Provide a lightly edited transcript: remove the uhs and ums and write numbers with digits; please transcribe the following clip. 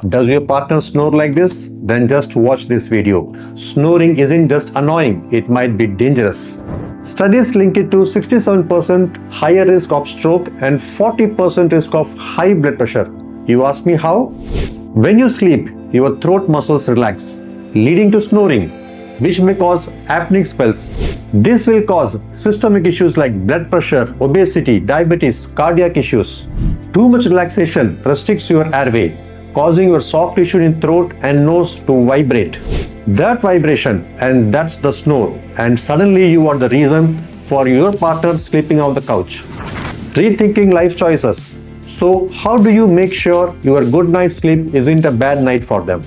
Does your partner snore like this? Then just watch this video. Snoring isn't just annoying, it might be dangerous. Studies link it to 67% higher risk of stroke and 40% risk of high blood pressure. You ask me how? When you sleep, your throat muscles relax, leading to snoring, which may cause apneic spells. This will cause systemic issues like blood pressure, obesity, diabetes, cardiac issues. Too much relaxation restricts your airway, causing your soft tissue in throat and nose to vibrate. That vibration, and that's the snore, and suddenly you are the reason for your partner sleeping on the couch. Rethinking life choices. So, how do you make sure your good night's sleep isn't a bad night for them?